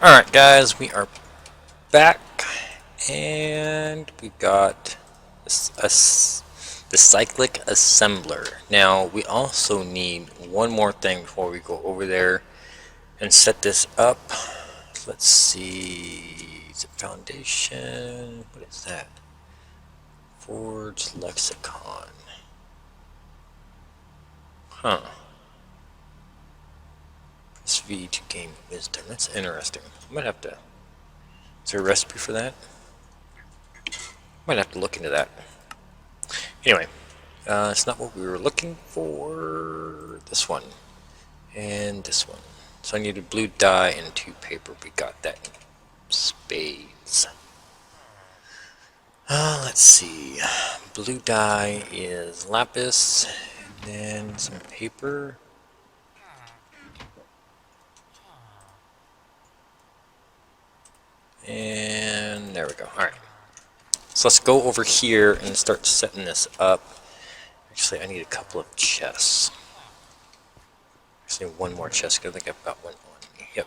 Alright guys, we are back and we got the cyclic assembler. Now we also need one more thing before we go over there and set this up. Let's see, it's a foundation, what is that? Forge lexicon. Huh. Press V to gain wisdom. That's interesting. I might have to. Is there a recipe for that? Might have to look into that. Anyway, it's not what we were looking for. This one and this one. So I needed blue dye and 2 paper. We got that in spades. Let's see. Blue dye is lapis, and then some paper. And there we go. Alright. So let's go over here and start setting this up. Actually, I need a couple of chests. I need one more chest because I think I've got one on me. Yep.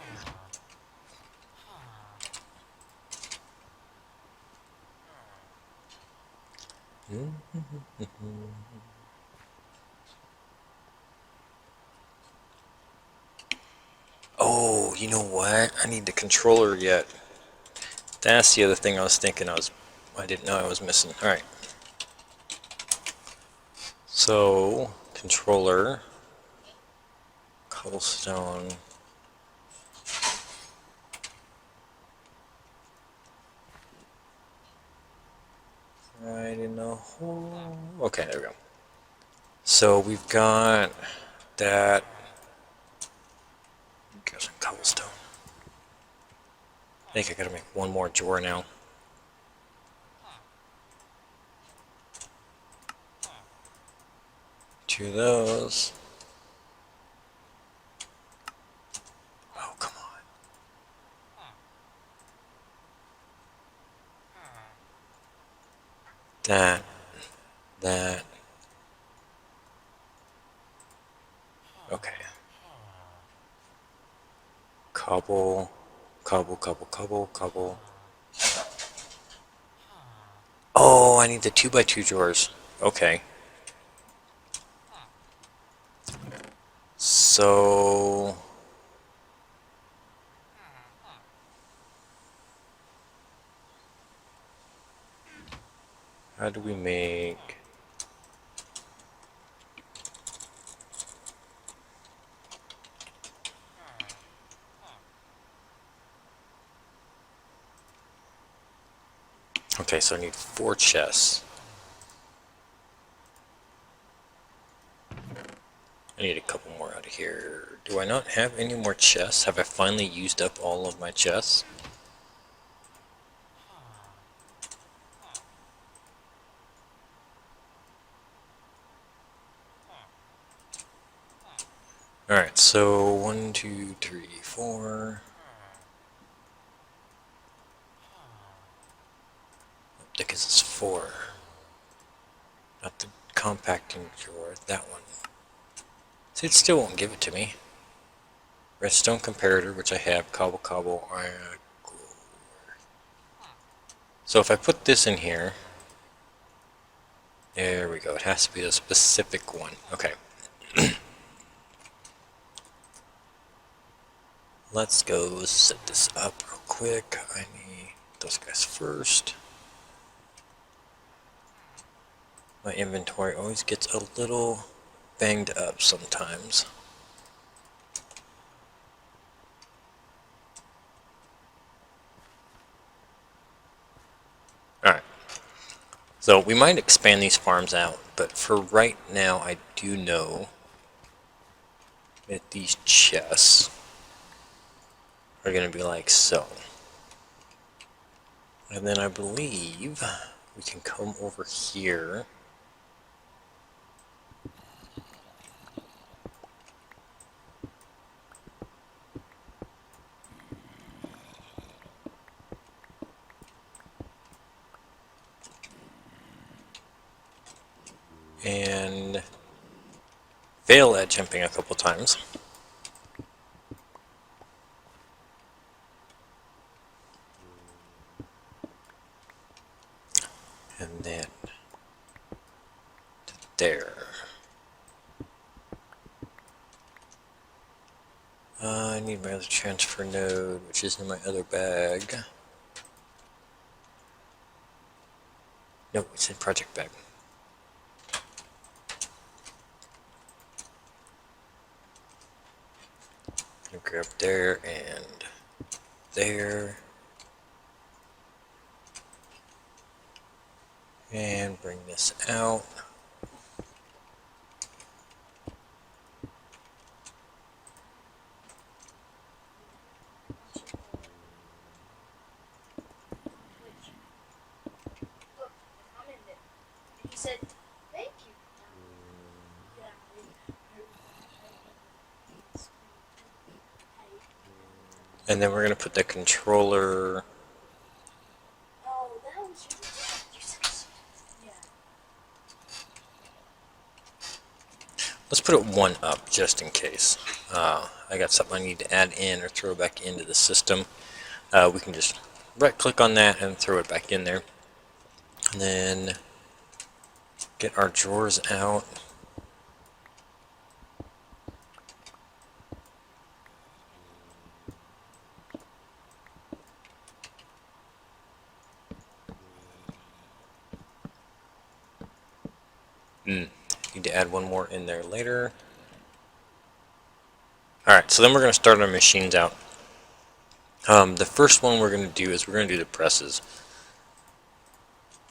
Oh, you know what? I need the controller yet. That's the other thing I was thinking I didn't know I was missing. Alright. So, controller, cobblestone. Right in the hole. Okay, there we go. So we've got that. Got some cobblestone. I think I gotta make one more drawer now. Two of those. Oh, come on. That. Okay. Cobble. Oh, I need the 2x2 drawers. Okay. So... how do we make... Okay, so I need 4 chests. I need a couple more out of here. Do I not have any more chests? Have I finally used up all of my chests? Alright, so 1, 2, 3, 4. I think it's 4. Not the compacting drawer, that one. See, it still won't give it to me. Redstone comparator, which I have, cobble, iron. So if I put this in here, there we go. It has to be the specific one. Okay. Let's go set this up real quick. I need those guys first. My inventory always gets a little banged up sometimes. Alright. So we might expand these farms out, but for right now I do know that these chests are going to be like so. And then I believe we can come over here. And fail at jumping a couple times. And then there. I need my other transfer node, which is in my other bag. No, it's in project bag. I'll grab there and there. And bring this out. And then we're going to put the controller. Let's put it one up just in case. I got something I need to add in or throw back into the system. We can just right click on that and throw it back in there. And then get our drawers out. Need to add one more in there later. Alright, so then we're going to start our machines out. The first one we're going to do is we're going to do the presses.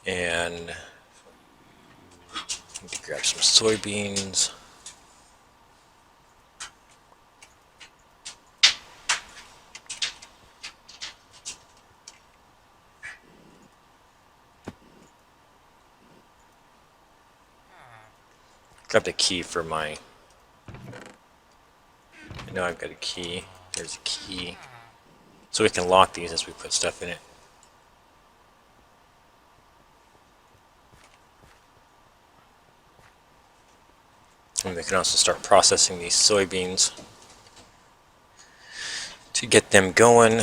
And need to grab some soybeans. Grab the key for my... I know I've got a key. There's a key. So we can lock these as we put stuff in it. And we can also start processing these soybeans to get them going.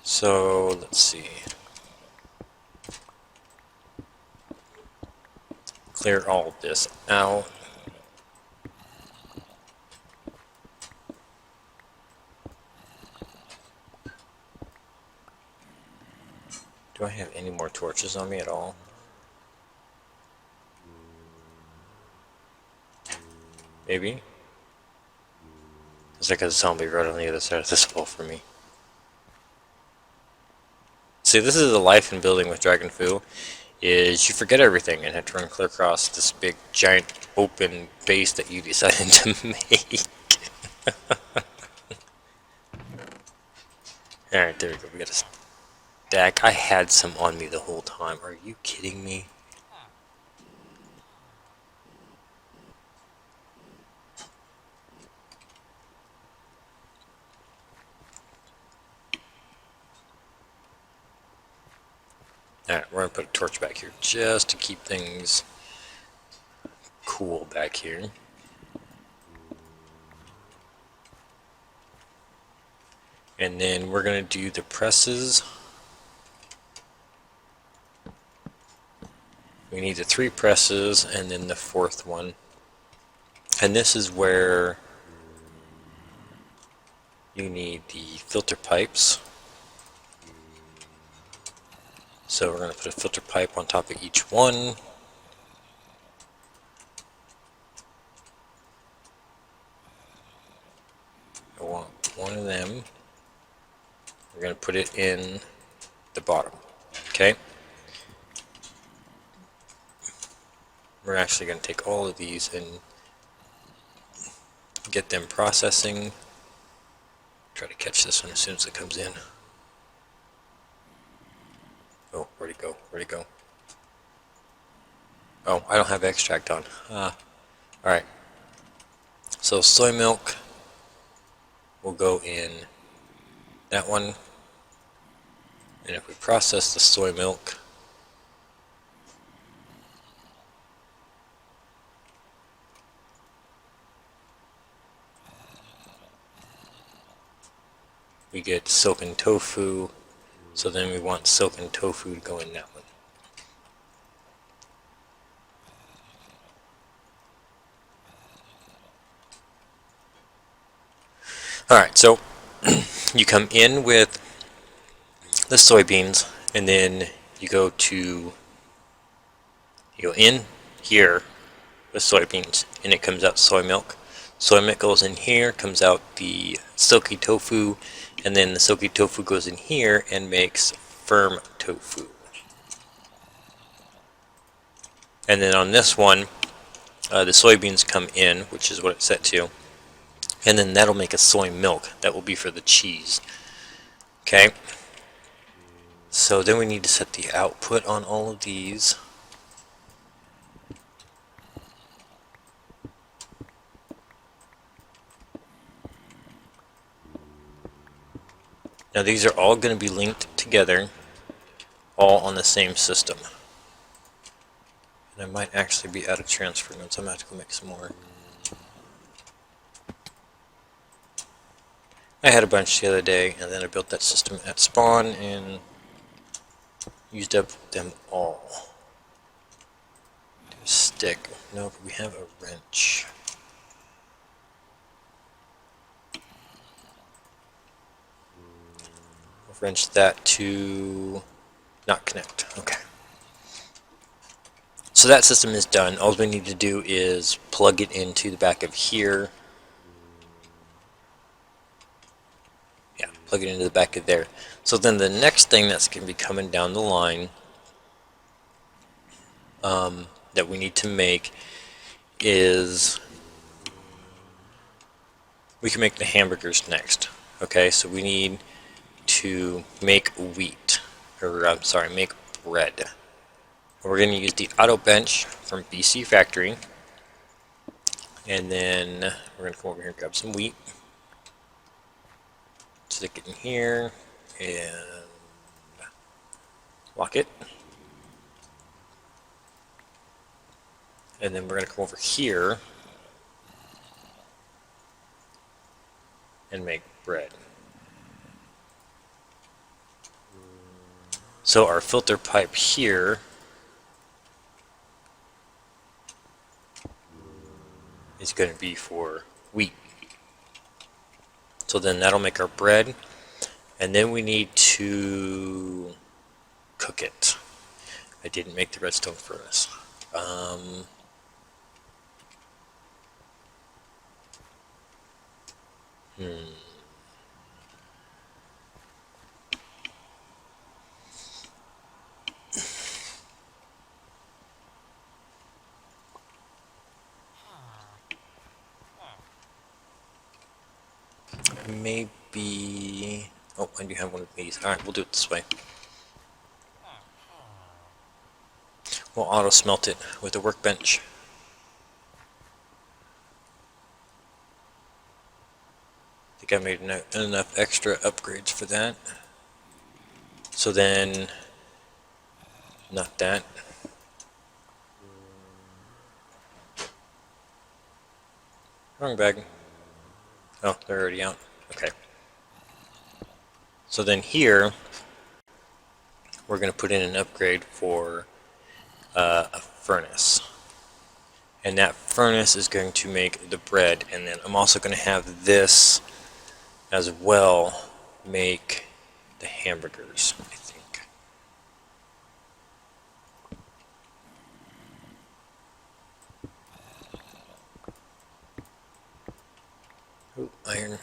So let's see. Clear all of this out. Do I have any more torches on me at all? Maybe? It's like a zombie right on the other side of this wall for me. See, this is the life in building with DragonFu, is you forget everything and have to run clear across this big, giant, open base that you decided to make. Alright, there we go. We got a stack. I had some on me the whole time. Are you kidding me? Alright, we're going to put a torch back here just to keep things cool back here. And then we're going to do the presses. We need the 3 presses and then the 4th one. And this is where you need the filter pipes. So we're going to put a filter pipe on top of each one. I want one of them. We're going to put it in the bottom. Okay? We're actually going to take all of these and get them processing. Try to catch this one as soon as it comes in. Oh, where'd it go? Where'd it go? Oh, I don't have extract on. Alright. So soy milk will go in that one. And if we process the soy milk, we get silken tofu, so then we want silken tofu to go in that one. Alright, so you come in with the soybeans, and then you go in here with soybeans, and it comes out soy milk. Soy milk goes in here, comes out the silky tofu, and then the silky tofu goes in here and makes firm tofu. And then on this one, the soybeans come in, which is what it's set to, and then that'll make a soy milk. That will be for the cheese. Okay? So then we need to set the output on all of these. Now these are all going to be linked together, all on the same system. And I might actually be out of transfer notes. I'm going to have to go make some more. I had a bunch the other day, and then I built that system at spawn and used up them all. Do a stick. No, but we have a wrench. I'll wrench that to not connect. Okay. So that system is done. All we need to do is plug it into the back of here. Yeah, plug it into the back of there. So then the next thing that's going to be coming down the line that we need to make is we can make the hamburgers next. Okay, so we need to make wheat, or I'm sorry, make bread. We're going to use the auto bench from BC Factory, and then we're going to come over here and grab some wheat, stick it in here, and lock it. And then we're going to come over here and make bread. So our filter pipe here is going to be for wheat. So then that'll make our bread, and then we need to cook it. I didn't make the redstone furnace. Maybe... Oh, I do have one of these. Alright, we'll do it this way. We'll auto smelt it with a workbench. I think I made enough extra upgrades for that. So then, not that. Wrong bag. Oh, they're already out. Okay. So then here, we're going to put in an upgrade for a furnace. And that furnace is going to make the bread. And then I'm also going to have this as well make the hamburgers, I think. Ooh, iron.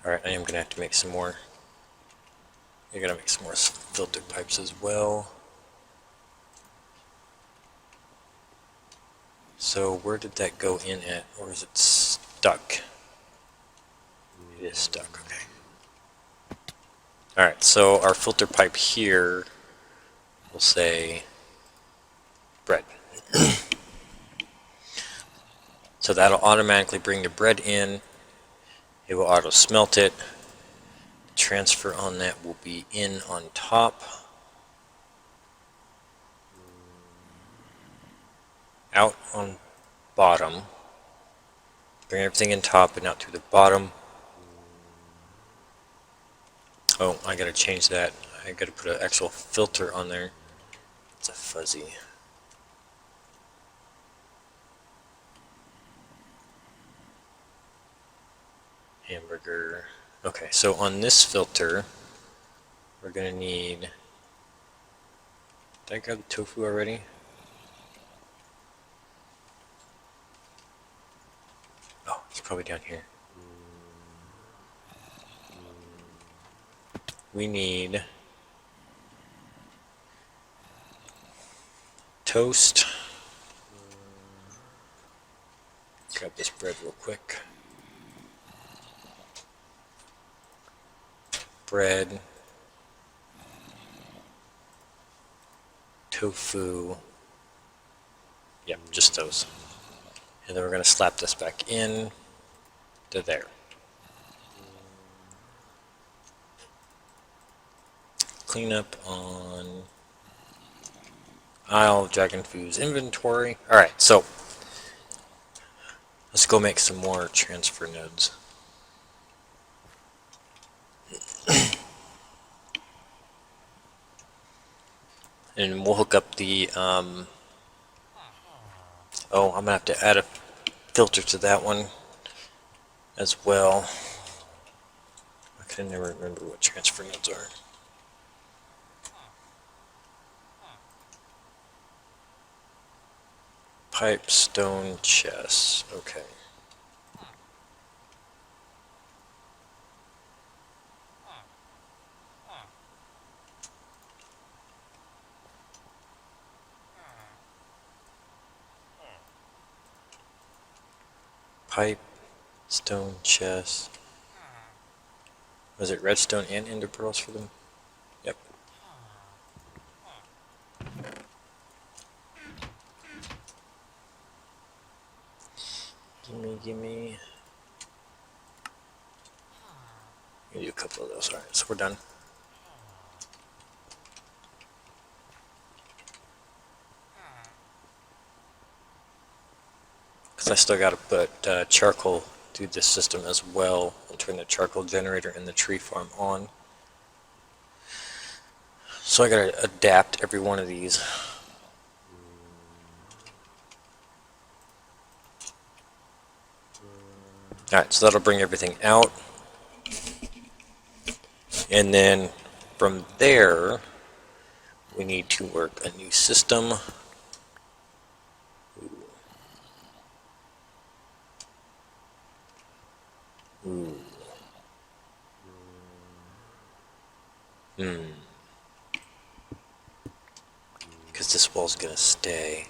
Alright, I am going to have to make some more. You're going to make some more filter pipes as well. So where did that go in at? Or is it stuck? It is stuck, okay. Alright, so our filter pipe here will say bread. So that'll automatically bring the bread in. It will auto smelt it. Transfer on that will be in on top. Out on bottom. Bring everything in top and out through the bottom. Oh, I gotta change that. I gotta put an actual filter on there. It's a fuzzy. Hamburger. Okay, so on this filter, we're gonna need. Did I grab the tofu already? Oh, it's probably down here. We need toast. Grab this bread real quick. Bread. Tofu. Yep, just those. And then we're going to slap this back in to there. Clean up on aisle of DragonFu's inventory. Alright, so let's go make some more transfer nodes. And we'll hook up the, oh, I'm going to have to add a filter to that one as well. I can never remember what transfer nodes are. Pipe, stone, chest. Okay. Pipe, stone, chest. Was it redstone and ender pearls for them? Yep. Gimme. I'll do a couple of those. Alright, so we're done. Because I still got to put charcoal through this system as well and turn the charcoal generator in the tree farm on. So I got to adapt every one of these. Alright, so that'll bring everything out. And then from there, we need to work a new system. Ooh. Because this wall's going to stay.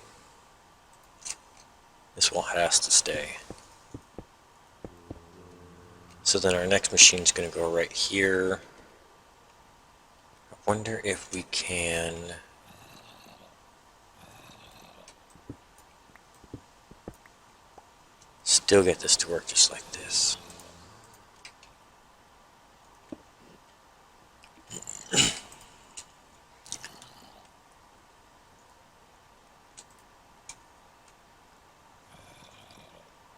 This wall has to stay. So then our next machine's going to go right here. I wonder if we can... still get this to work just like this.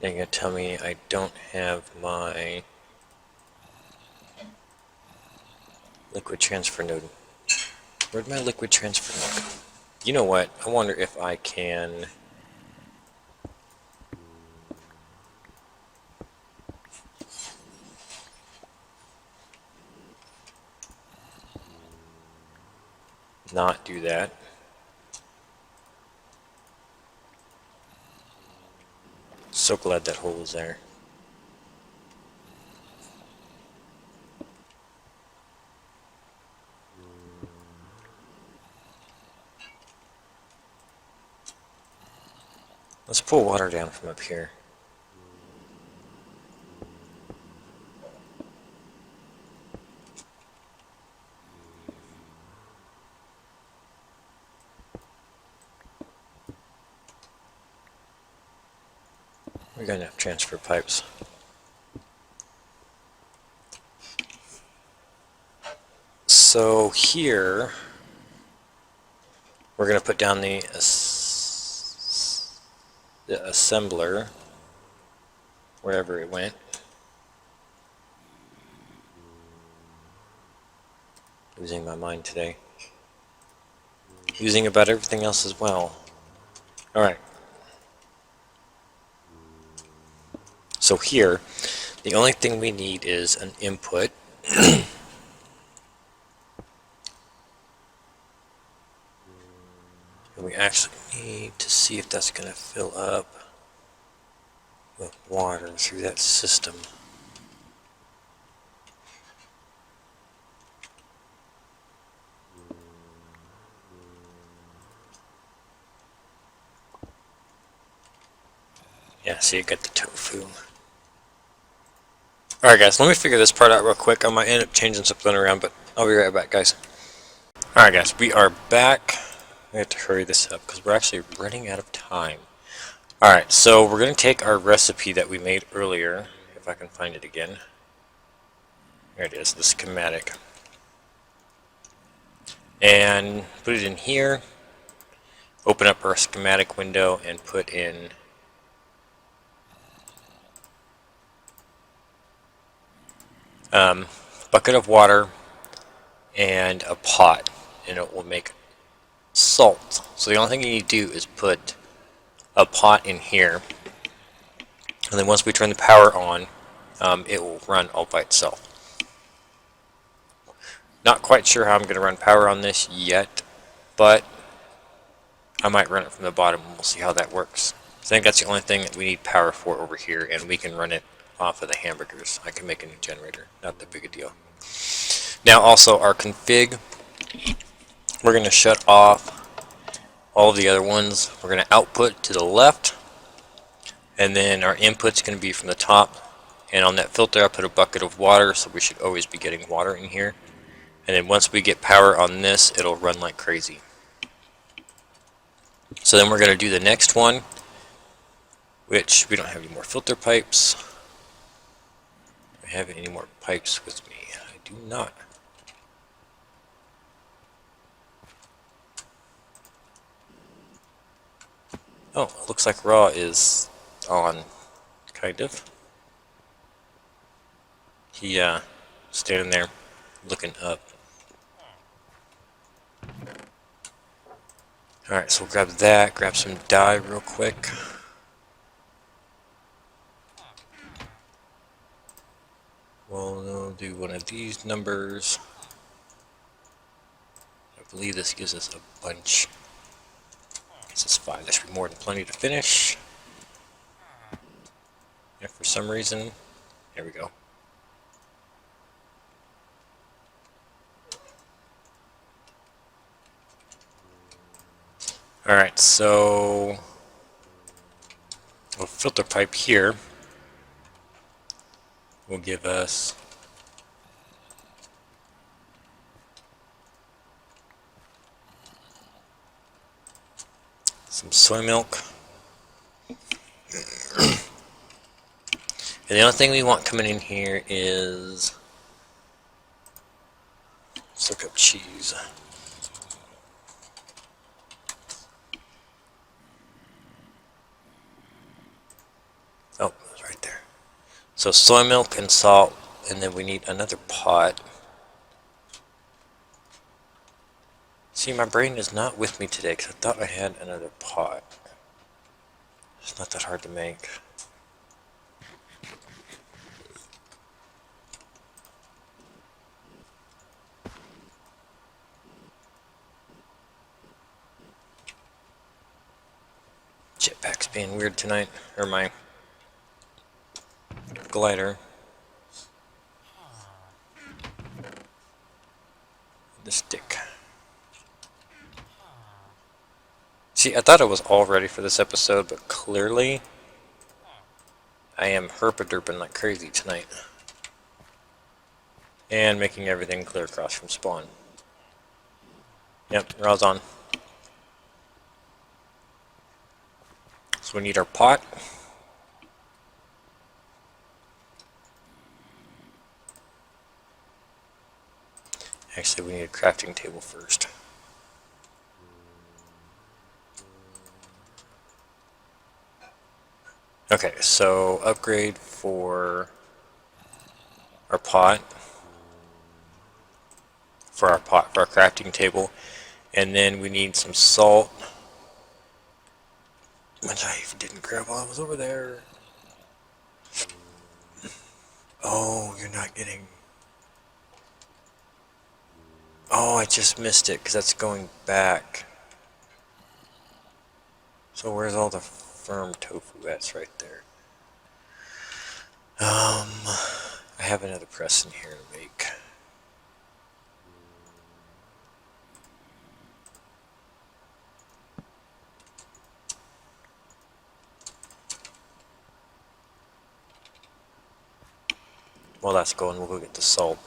They're going to tell me I don't have my liquid transfer node. Where'd my liquid transfer node go? You know what? I wonder if I can... not do that. So glad that hole was there. Let's pull water down from up here. We got enough transfer pipes. So here, we're going to put down the assembler, wherever it went. Losing my mind today. Losing about everything else as well. Alright. So here, the only thing we need is an input. And we actually need to see if that's going to fill up with water through that system. Yeah, see, I got the tofu. Alright guys, let me figure this part out real quick. I might end up changing something around, but I'll be right back, guys. Alright guys, we are back. We have to hurry this up because we're actually running out of time. Alright, so we're going to take our recipe that we made earlier, if I can find it again. There it is, the schematic. And put it in here. Open up our schematic window and put in bucket of water and a pot, and it will make salt. So the only thing you need to do is put a pot in here, and then once we turn the power on, it will run all by itself. Not quite sure how I'm going to run power on this yet, but I might run it from the bottom and we'll see how that works. I think that's the only thing that we need power for over here, and we can run it off of the hamburgers. I can make a new generator, not that big a deal. Now also our config, we're going to shut off all of the other ones. We're going to output to the left, and then our input's going to be from the top. And on that filter I put a bucket of water, so we should always be getting water in here. And then once we get power on this, it'll run like crazy. So then we're going to do the next one, which we don't have any more filter pipes. Do I have any more pipes with me? I do not. Oh, it looks like raw is on, kind of. He standing there looking up. Alright, so we'll grab that, grab some dye real quick. We'll do one of these numbers. I believe this gives us a bunch. This is 5. That should be more than plenty to finish. And for some reason, there we go. Alright, so a filter pipe here will give us some soy milk. And the only thing we want coming in here is, let's look up cheese. Oh, it's right there. So soy milk and salt, and then we need another pot. See, my brain is not with me today because I thought I had another pot. It's not that hard to make. Jetpack's being weird tonight, or my glider. The stick. See, I thought I was all ready for this episode, but clearly I am herpa-derping like crazy tonight. And making everything clear across from spawn. Yep, raw's on. So we need our pot. Actually, we need a crafting table first. Okay, so upgrade for our pot, for our crafting table, and then we need some salt, which I didn't grab while I was over there. Oh, you're not getting... Oh, I just missed it because that's going back. So where's all the firm tofu? That's right there. I have another press in here to make. While that's going, we'll go get the salt.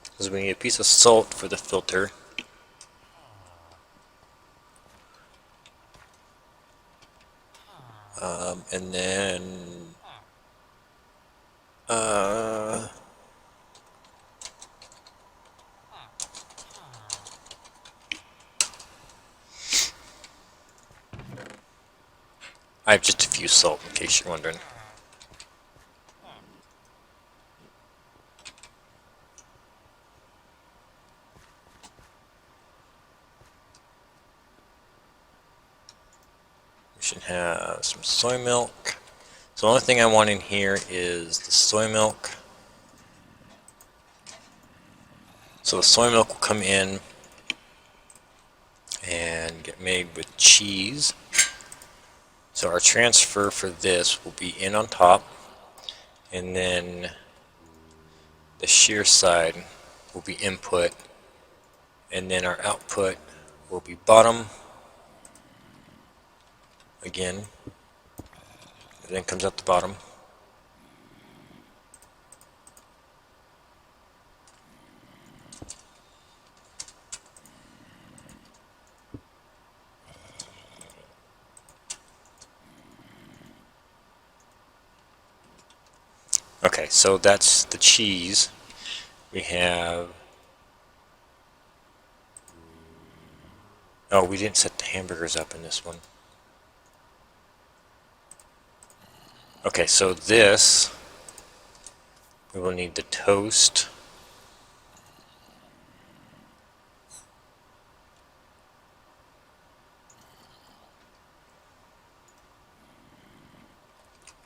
Because we need a piece of salt for the filter. And then... I have just a few salt, in case you're wondering. We should have some soy milk. So the only thing I want in here is the soy milk. So the soy milk will come in and get made with cheese. So our transfer for this will be in on top, and then the shear side will be input, and then our output will be bottom again. Everything comes out the bottom. Okay, so that's the cheese. We have... Oh, we didn't set the hamburgers up in this one. Okay, so this, we will need the toast.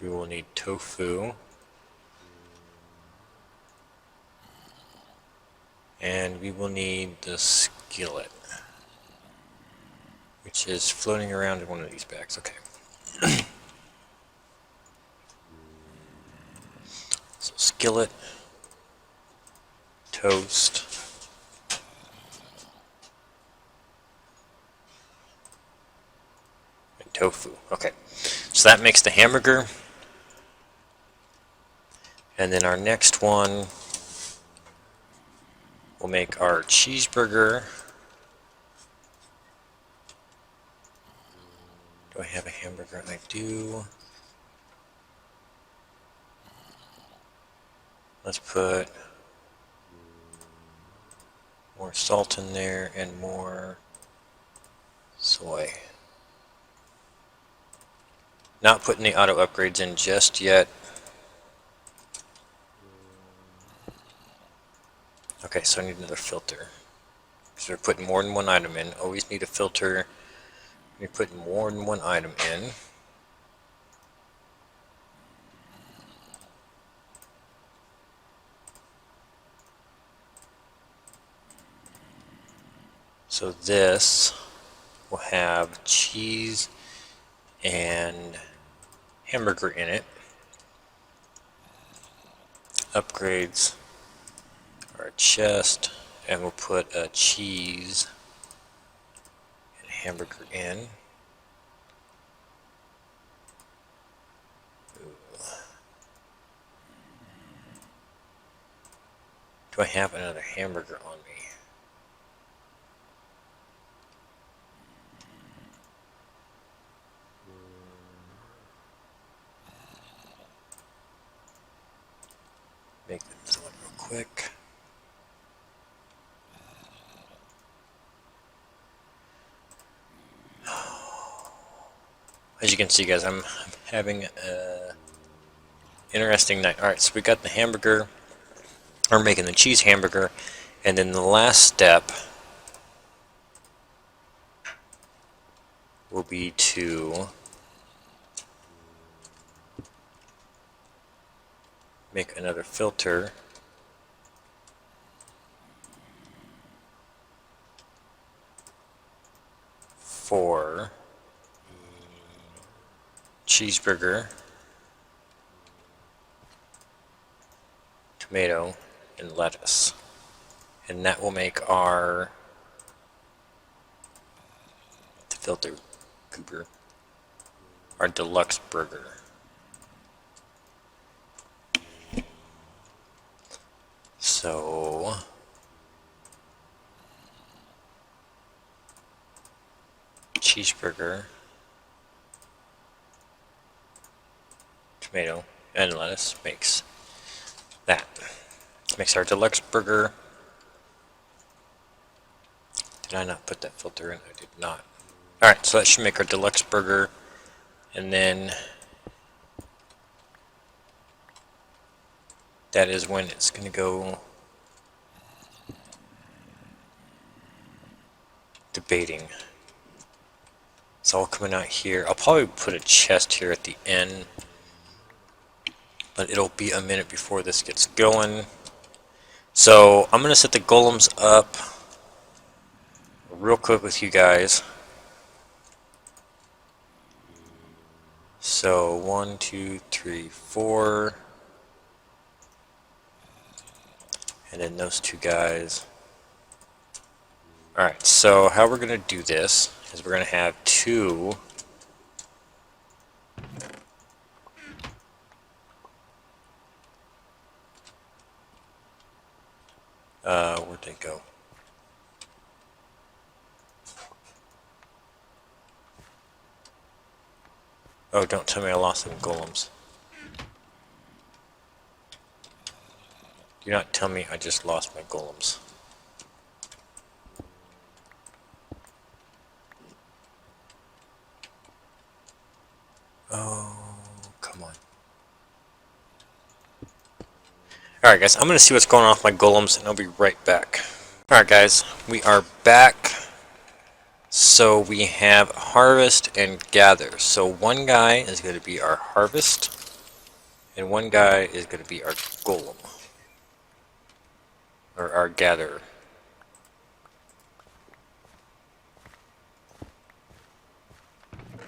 We will need tofu. And we will need the skillet, which is floating around in one of these bags. Okay. So skillet, toast, and tofu. Okay. So that makes the hamburger. And then our next one will make our cheeseburger. Do I have a hamburger? I do. Let's put more salt in there and more soy. Not putting the auto upgrades in just yet. Okay, so I need another filter. Because we're putting more than one item in. Always need a filter. We're putting more than one item in. So this will have cheese and hamburger in it. Upgrades our chest, and we'll put a cheese and hamburger in. Do I have another hamburger on me? Make this one real quick. As you can see, guys, I'm having a interesting night. Alright, so we got the hamburger. We're making the cheese hamburger. And then the last step will be to make another filter for cheeseburger, tomato, and lettuce. And that will make our filter Cooper, our deluxe burger. So cheeseburger, tomato, and lettuce makes that. Makes our deluxe burger. Did I not put that filter in? I did not. Alright, so that should make our deluxe burger. And then that is when it's going to go debating. It's all coming out here. I'll probably put a chest here at the end, but it'll be a minute before this gets going. So I'm going to set the golems up real quick with you guys. So 1, 2, 3, 4, and then those two guys. Alright, so how we're going to do this is we're going to have two where'd they go? Oh, don't tell me I lost them golems. Do not tell me I just lost my golems. Oh, come on. Alright guys, I'm going to see what's going on with my golems and I'll be right back. Alright guys, we are back. So we have harvest and gather. So one guy is going to be our harvest and one guy is going to be our golem. Or our gatherer.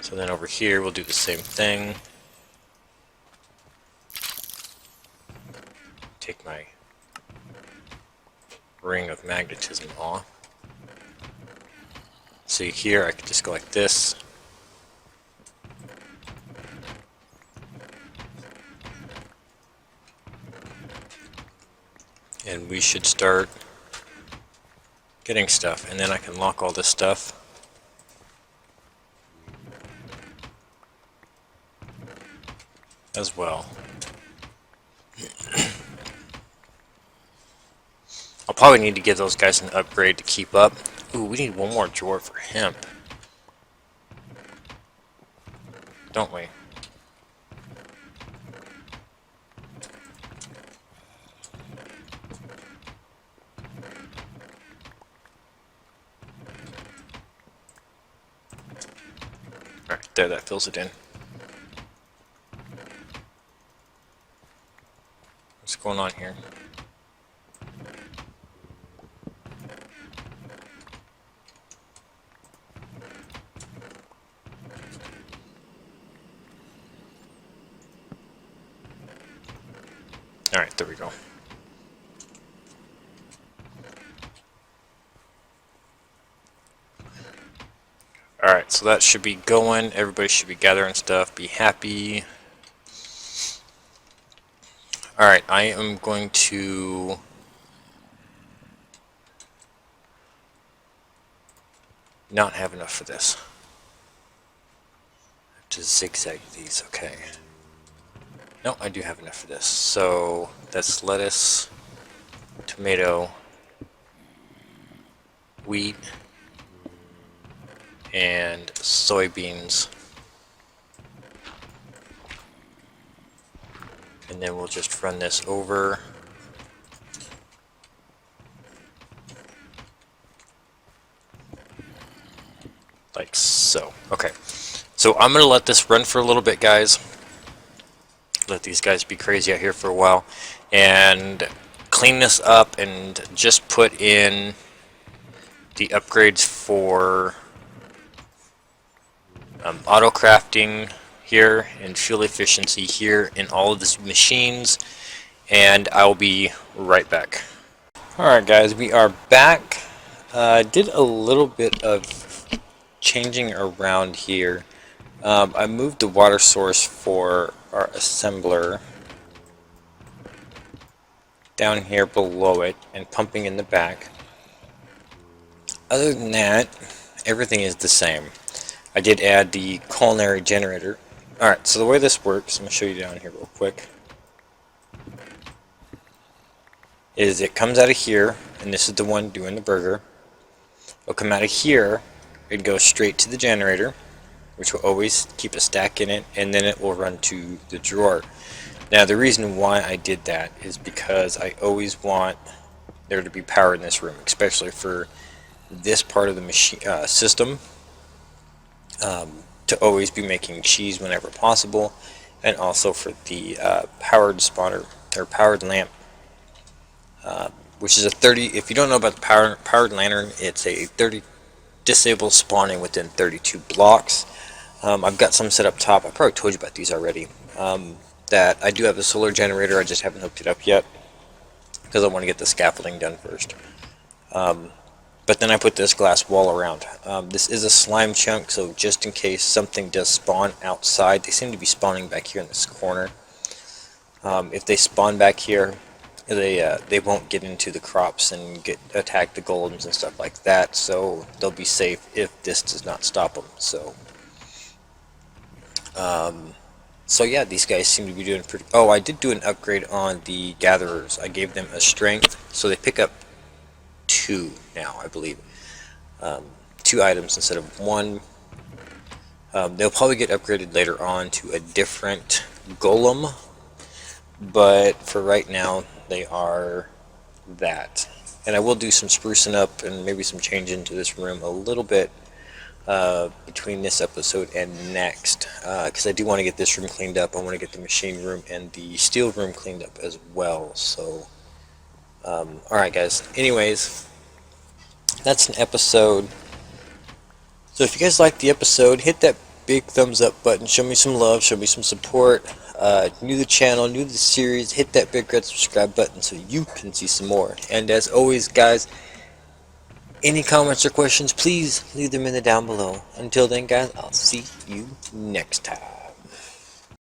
So then over here we'll do the same thing. Take my ring of magnetism off. See here I can just go like this. And we should start getting stuff, and then I can lock all this stuff. As well. I'll probably need to give those guys an upgrade to keep up. Ooh, we need one more drawer for hemp. Don't we? Alright, there, that fills it in. What's going on here? Alright, there we go. Alright, so that should be going. Everybody should be gathering stuff. Be happy. Alright, I am going to not have enough for this. I have to zigzag these, okay. No, I do have enough for this. So that's lettuce, tomato, wheat, and soybeans then we'll just run this over. Like so. Okay. So I'm going to let this run for a little bit, guys. Let these guys be crazy out here for a while. And clean this up and just put in the upgrades for auto crafting here and fuel efficiency here in all of these machines. And I'll be right back. Alright guys, we are back. Did a little bit of changing around here. I moved the water source for our assembler down here below it and pumping in the back. Other than that, everything is the same. I did add the culinary generator. Alright, so the way this works, I'm going to show you down here real quick, is it comes out of here, and this is the one doing the burger. It'll come out of here, it goes straight to the generator, which will always keep a stack in it, and then it will run to the drawer. Now the reason why I did that is because I always want there to be power in this room, especially for this part of the machine system, to always be making cheese whenever possible, and also for the powered spawner or powered lamp, which is a 30. If you don't know about the powered lantern, it's a 30 disable spawning within 32 blocks. I've got some set up top. I probably told you about these already. That I do have a solar generator. I just haven't hooked it up yet because I want to get the scaffolding done first. But then I put this glass wall around. This is a slime chunk, so just in case something does spawn outside, they seem to be spawning back here in this corner. If they spawn back here, they won't get into the crops and attack the golems and stuff like that, so they'll be safe if this does not stop them. So yeah, these guys seem to be doing pretty. Oh, I did do an upgrade on the gatherers. I gave them a strength, so they pick up 2 now, I believe. 2 items instead of 1. They'll probably get upgraded later on to a different golem, but for right now they are that. And I will do some sprucing up and maybe some change into this room a little bit between this episode and next, because I do want to get this room cleaned up. I want to get the machine room and the steel room cleaned up as well. So alright guys, anyways, that's an episode. So if you guys liked the episode, hit that big thumbs up button, show me some love, show me some support. New to the channel, new to the series, hit that big red subscribe button so you can see some more. And as always guys, any comments or questions, please leave them in the down below. Until then guys, I'll see you next time.